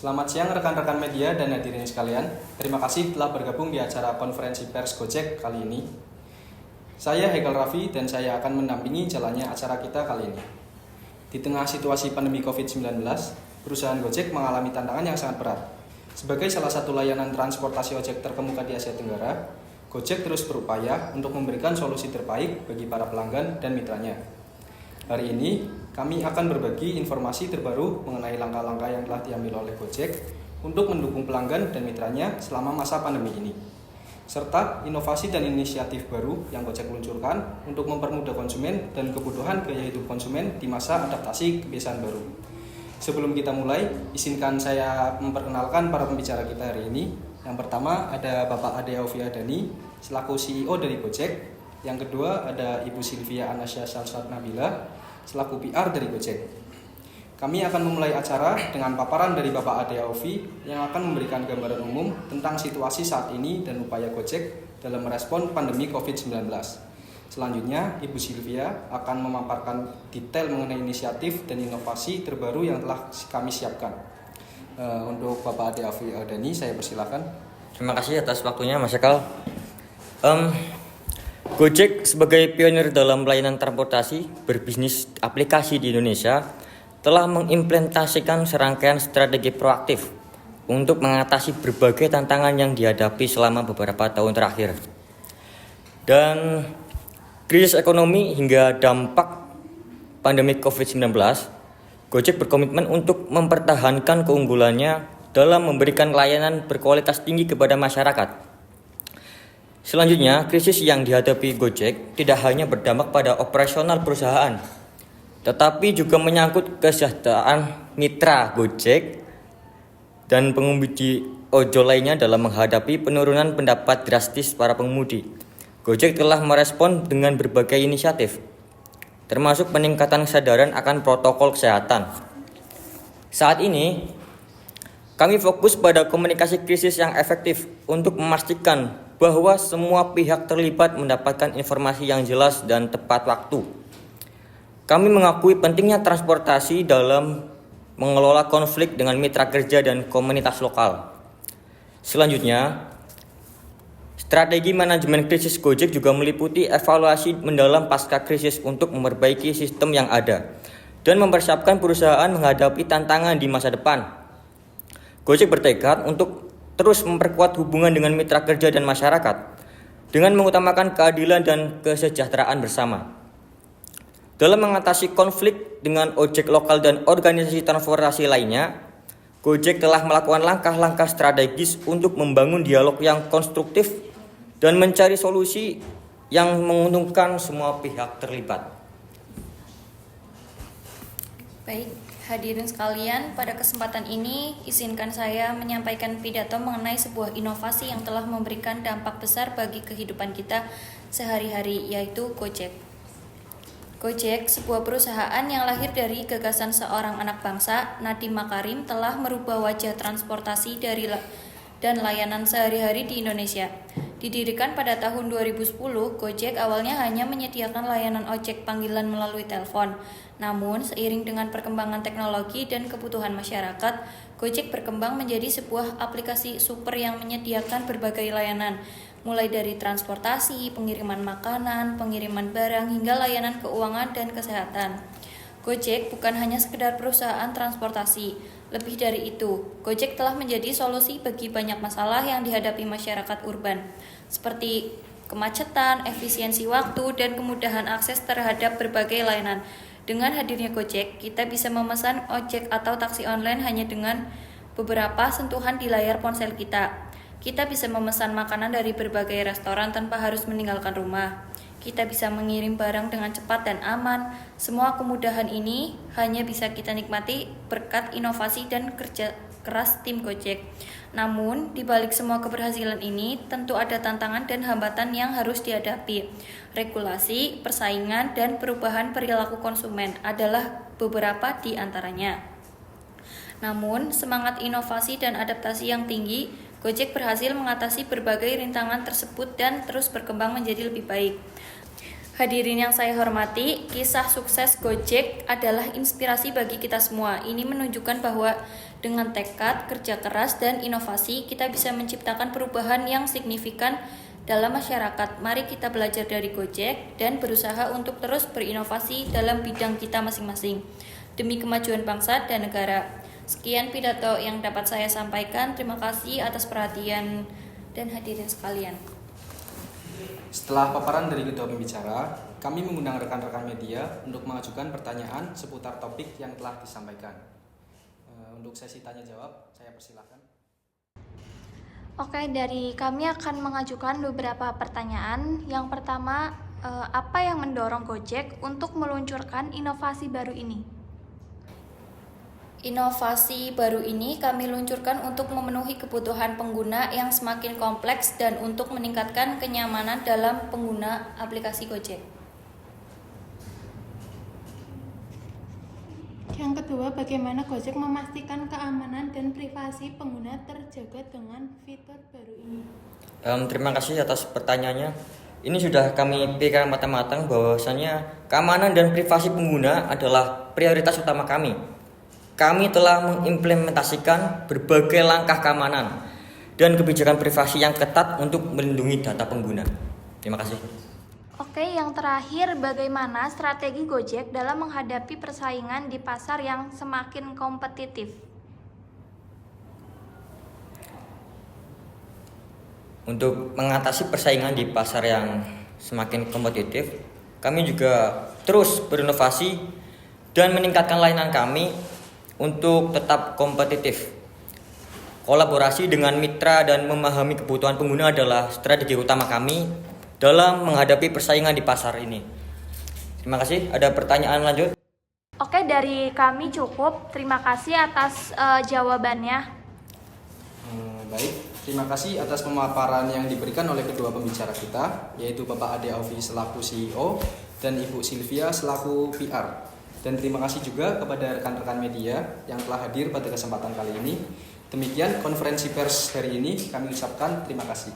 Selamat siang rekan-rekan media dan hadirin sekalian. Terima kasih telah bergabung di acara konferensi pers Gojek kali ini. Saya Haikal Raffi dan saya akan mendampingi jalannya acara kita kali ini. Di tengah situasi pandemi COVID-19, perusahaan Gojek mengalami tantangan yang sangat berat. Sebagai salah satu layanan transportasi ojek terkemuka di Asia Tenggara, Gojek terus berupaya untuk memberikan solusi terbaik bagi para pelanggan dan mitranya. Hari ini, kami akan berbagi informasi terbaru mengenai langkah-langkah yang telah diambil oleh Gojek untuk mendukung pelanggan dan mitranya selama masa pandemi ini, serta inovasi dan inisiatif baru yang Gojek luncurkan untuk mempermudah konsumen dan kebutuhan gaya hidup konsumen di masa adaptasi kebiasaan baru. Sebelum kita mulai, izinkan saya memperkenalkan para pembicara kita hari ini. Yang pertama ada Bapak Ade Aufiadani selaku CEO dari Gojek. Yang kedua ada Ibu Sylvia Anasya Salsat Nabila selaku PR dari Gojek. Kami akan memulai acara dengan paparan dari Bapak Ade Aufi yang akan memberikan gambaran umum tentang situasi saat ini dan upaya Gojek dalam merespon pandemi COVID-19. Selanjutnya, Ibu Sylvia akan memaparkan detail mengenai inisiatif dan inovasi terbaru yang telah kami siapkan. Untuk Bapak Ade Aufiadani, saya persilakan. Terima kasih atas waktunya, Mas Ekal. Gojek sebagai pionir dalam pelayanan transportasi berbisnis aplikasi di Indonesia telah mengimplementasikan serangkaian strategi proaktif untuk mengatasi berbagai tantangan yang dihadapi selama beberapa tahun terakhir. Dan krisis ekonomi hingga dampak pandemi COVID-19, Gojek berkomitmen untuk mempertahankan keunggulannya dalam memberikan layanan berkualitas tinggi kepada masyarakat. Selanjutnya, krisis yang dihadapi Gojek tidak hanya berdampak pada operasional perusahaan, tetapi juga menyangkut kesejahteraan mitra Gojek dan pengemudi ojol lainnya dalam menghadapi penurunan pendapat drastis para pengemudi. Gojek telah merespon dengan berbagai inisiatif, termasuk peningkatan kesadaran akan protokol kesehatan. Saat ini, kami fokus pada komunikasi krisis yang efektif untuk memastikan bahwa semua pihak terlibat mendapatkan informasi yang jelas dan tepat waktu. Kami mengakui pentingnya transportasi dalam mengelola konflik dengan mitra kerja dan komunitas lokal. Selanjutnya, strategi manajemen krisis Gojek juga meliputi evaluasi mendalam pasca krisis untuk memperbaiki sistem yang ada dan mempersiapkan perusahaan menghadapi tantangan di masa depan. Gojek bertekad untuk terus memperkuat hubungan dengan mitra kerja dan masyarakat dengan mengutamakan keadilan dan kesejahteraan bersama. Dalam mengatasi konflik dengan ojek lokal dan organisasi transportasi lainnya, Gojek telah melakukan langkah-langkah strategis untuk membangun dialog yang konstruktif dan mencari solusi yang menguntungkan semua pihak terlibat. Baik, hadirin sekalian, pada kesempatan ini izinkan saya menyampaikan pidato mengenai sebuah inovasi yang telah memberikan dampak besar bagi kehidupan kita sehari-hari, yaitu Gojek. Gojek, sebuah perusahaan yang lahir dari gagasan seorang anak bangsa, Nadiem Makarim, telah merubah wajah transportasi dan layanan sehari-hari di Indonesia. Didirikan pada tahun 2010, Gojek awalnya hanya menyediakan layanan ojek panggilan melalui telepon. Namun, seiring dengan perkembangan teknologi dan kebutuhan masyarakat, Gojek berkembang menjadi sebuah aplikasi super yang menyediakan berbagai layanan, mulai dari transportasi, pengiriman makanan, pengiriman barang, hingga layanan keuangan dan kesehatan. Gojek bukan hanya sekedar perusahaan transportasi. Lebih dari itu, Gojek telah menjadi solusi bagi banyak masalah yang dihadapi masyarakat urban, seperti kemacetan, efisiensi waktu, dan kemudahan akses terhadap berbagai layanan. Dengan hadirnya Gojek, kita bisa memesan ojek atau taksi online hanya dengan beberapa sentuhan di layar ponsel kita. Kita bisa memesan makanan dari berbagai restoran tanpa harus meninggalkan rumah. Kita bisa mengirim barang dengan cepat dan aman. Semua kemudahan ini hanya bisa kita nikmati berkat inovasi dan kerja keras tim Gojek. Namun, di balik semua keberhasilan ini, tentu ada tantangan dan hambatan yang harus dihadapi. Regulasi, persaingan, dan perubahan perilaku konsumen adalah beberapa di antaranya. Namun, semangat inovasi dan adaptasi yang tinggi, Gojek berhasil mengatasi berbagai rintangan tersebut dan terus berkembang menjadi lebih baik. Hadirin yang saya hormati, kisah sukses Gojek adalah inspirasi bagi kita semua. Ini menunjukkan bahwa Dengan tekad, kerja keras, dan inovasi, kita bisa menciptakan perubahan yang signifikan dalam masyarakat. Mari kita belajar dari Gojek dan berusaha untuk terus berinovasi dalam bidang kita masing-masing demi kemajuan bangsa dan negara. Sekian pidato yang dapat saya sampaikan. Terima kasih atas perhatian dan hadirin sekalian. Setelah paparan dari kedua pembicara, kami mengundang rekan-rekan media untuk mengajukan pertanyaan seputar topik yang telah disampaikan. Untuk sesi tanya jawab, saya persilahkan. Oke, dari kami akan mengajukan beberapa pertanyaan. Yang pertama, apa yang mendorong Gojek untuk meluncurkan inovasi baru ini? Inovasi baru ini kami luncurkan untuk memenuhi kebutuhan pengguna yang semakin kompleks dan untuk meningkatkan kenyamanan dalam pengguna aplikasi Gojek. Yang kedua, bagaimana Gojek memastikan keamanan dan privasi pengguna terjaga dengan fitur baru ini? Terima kasih atas pertanyaannya. Ini sudah kami pikirkan matang-matang bahwasanya keamanan dan privasi pengguna adalah prioritas utama kami. Kami telah mengimplementasikan berbagai langkah keamanan dan kebijakan privasi yang ketat untuk melindungi data pengguna. Terima kasih. Oke, yang terakhir, bagaimana strategi Gojek dalam menghadapi persaingan di pasar yang semakin kompetitif? Untuk mengatasi persaingan di pasar yang semakin kompetitif, kami juga terus berinovasi dan meningkatkan layanan kami untuk tetap kompetitif. Kolaborasi dengan mitra dan memahami kebutuhan pengguna adalah strategi utama kami dalam menghadapi persaingan di pasar ini. Terima kasih. Ada pertanyaan lanjut? Oke, dari kami cukup. Terima kasih atas jawabannya. Baik, terima kasih atas pemaparan yang diberikan oleh kedua pembicara kita, yaitu Bapak Ade Aufi selaku CEO dan Ibu Sylvia selaku PR. Dan terima kasih juga kepada rekan-rekan media yang telah hadir pada kesempatan kali ini. Demikian konferensi pers hari ini, kami ucapkan terima kasih.